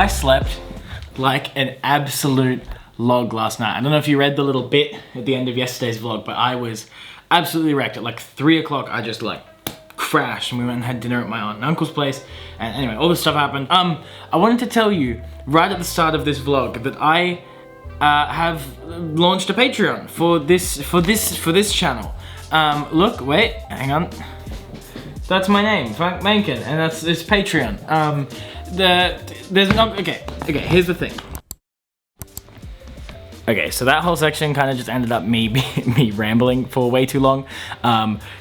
I slept like an absolute log last night. I don't know if you read the little bit at the end of yesterday's vlog, but I was absolutely wrecked. At like 3 o'clock, I just like crashed and we went and had dinner at my aunt and uncle's place. And anyway, all this stuff happened. I wanted to tell you right at the start of this vlog that I have launched a Patreon for this channel. Look, wait, hang on. That's my name, Frank Menken, and that's this Patreon. There's no, okay, here's the thing. Okay, so that whole section kind of just ended up me rambling for way too long.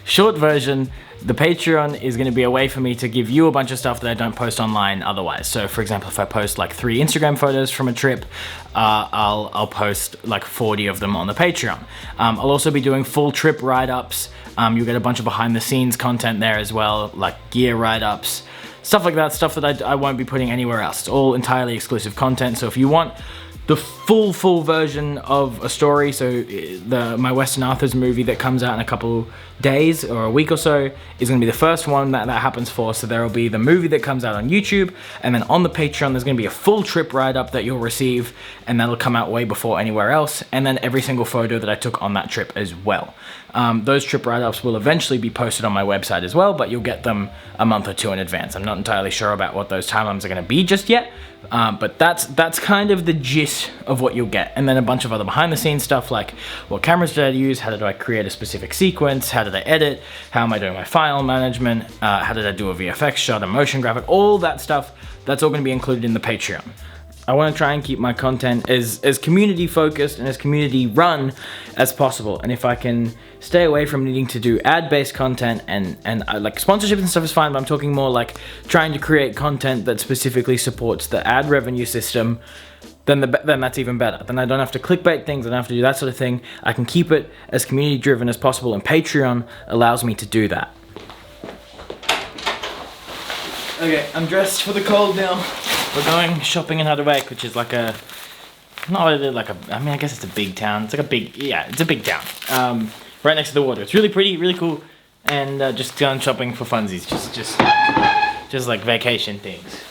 Short version, the Patreon is going to be a way for me to give you a bunch of stuff that I don't post online otherwise. So for example, if I post like 3 Instagram photos from a trip, I'll post like 40 of them on the Patreon. I'll also be doing full trip write-ups. You'll get a bunch of behind the scenes content there as well, like gear write-ups, stuff like that, stuff that I won't be putting anywhere else. It's all entirely exclusive content. So if you want the full version of a story, so my Western Authors movie that comes out in a couple days or a week or so is going to be the first one that happens for. So there will be the movie that comes out on YouTube, and then on the Patreon there's going to be a full trip write-up that you'll receive, and that'll come out way before anywhere else, and then every single photo that I took on that trip as well. Those trip write-ups will eventually be posted on my website as well, but you'll get them a month or 2 in advance. I'm not entirely sure about what those timelines are going to be just yet, but that's kind of the gist of what you'll get. And then a bunch of other behind the scenes stuff like what cameras did I use, how did I create a specific sequence, how did I edit, how am I doing my file management, how did I do a VFX shot, a motion graphic, all that stuff, that's all going to be included in the Patreon. I want to try and keep my content as community focused and as community run as possible. And if I can stay away from needing to do ad-based content and like sponsorships and stuff is fine, but I'm talking more like trying to create content that specifically supports the ad revenue system, then that's even better. Then I don't have to clickbait things, I don't have to do that sort of thing. I can keep it as community driven as possible, and Patreon allows me to do that. Okay, I'm dressed for the cold now. We're going shopping in Harderwijk, which is like a, not really like a, I mean, I guess it's a big town. It's like a big, yeah, it's a big town. Right next to the water. It's really pretty, really cool, and just going shopping for funsies, just like vacation things.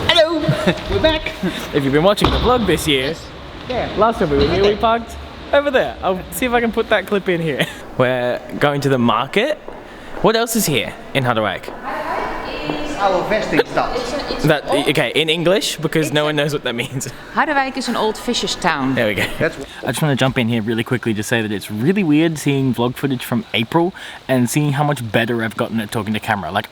Hello, we're back. If you've been watching the vlog this year, yeah, last time we were here, we parked over there. I'll see if I can put that clip in here. We're going to the market. What else is here in Harderwijk? Our vesting stuff. Okay, in English, because no one knows what that means. Harderwijk is an old fisher's town. There we go. I just want to jump in here really quickly to say that it's really weird seeing vlog footage from April and seeing how much better I've gotten at talking to camera. Like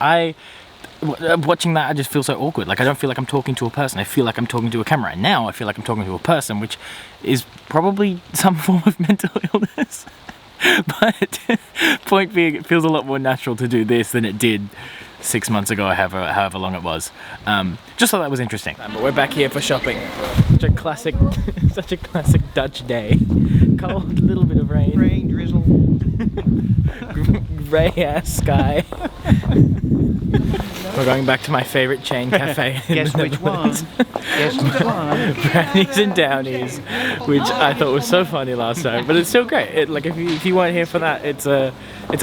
watching that, I just feel so awkward. Like I don't feel like I'm talking to a person. I feel like I'm talking to a camera. And now I feel like I'm talking to a person, which is probably some form of mental illness. But point being, it feels a lot more natural to do this than it did 6 months ago, or however long it was. Just thought that was interesting. But we're back here for shopping. Such a classic Dutch day. Cold, little bit of rain. Rain, drizzle. Grey ass sky. We're going back to my favourite chain cafe. Guess which one? Guess which one? Brownies and Downies, which I thought was so funny last time, but it's still great. Like if you weren't here for that, it's a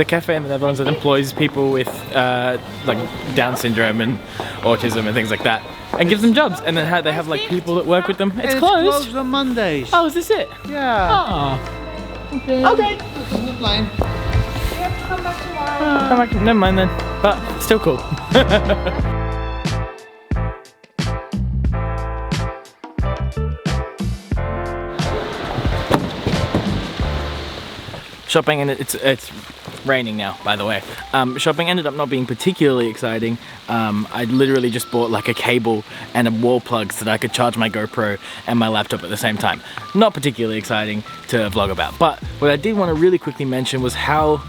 cafe in the Netherlands that employs people with like Down syndrome and autism and things like that, and gives them jobs. And then they have like people that work with them. It's closed. It's closed on Mondays. Oh, is this it? Yeah. Oh. Okay. The plane. You have to come back tomorrow. Come back, never mind then. But still cool. Shopping, and it's raining now, by the way. Shopping ended up not being particularly exciting. I literally just bought like a cable and a wall plug so that I could charge my GoPro and my laptop at the same time. Not particularly exciting to vlog about, but what I did want to really quickly mention was how,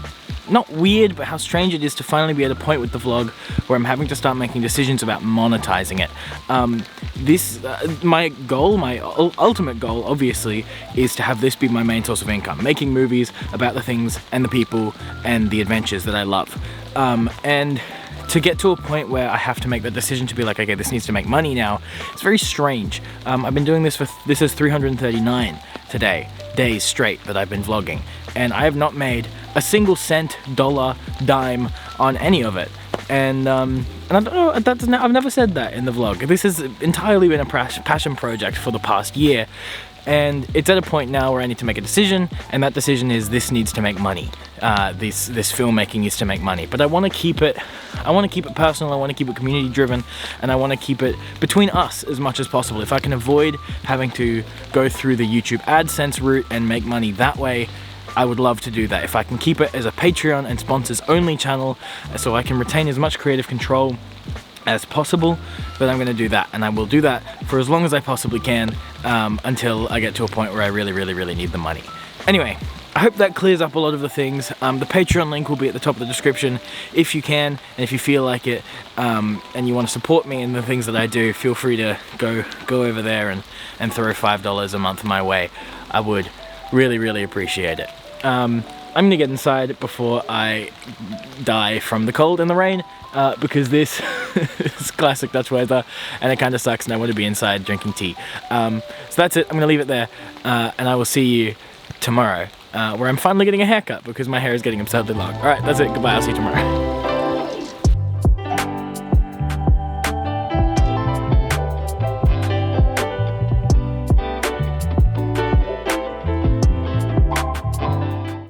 not weird, but how strange it is to finally be at a point with the vlog where I'm having to start making decisions about monetizing it. My goal, my ultimate goal, obviously, is to have this be my main source of income, making movies about the things and the people and the adventures that I love. And to get to a point where I have to make the decision to be like, okay, this needs to make money now, it's very strange. I've been doing this this is 339 days straight that I've been vlogging, and I have not made a single cent, dollar, dime on any of it. And And I don't know, I've never said that in the vlog. This has entirely been a passion project for the past year. And it's at a point now where I need to make a decision, and that decision is this needs to make money. This filmmaking needs to make money. But I want to keep it personal, I want to keep it community driven, and I want to keep it between us as much as possible. If I can avoid having to go through the YouTube AdSense route and make money that way, I would love to do that. If I can keep it as a Patreon and sponsors only channel, so I can retain as much creative control as possible, then I'm going to do that, and I will do that for as long as I possibly can, until I get to a point where I really need the money. Anyway, I hope that clears up a lot of the things. The Patreon link will be at the top of the description if you can, and if you feel like it, and you want to support me in the things that I do, feel free to go over there and throw $5 a month my way. I would really appreciate it. I'm gonna get inside before I die from the cold and the rain, because this is classic Dutch weather and it kind of sucks, and I want to be inside drinking tea. So that's it. I'm gonna leave it there, and I will see you tomorrow, where I'm finally getting a haircut because my hair is getting absurdly long. Alright, that's it. Goodbye. I'll see you tomorrow.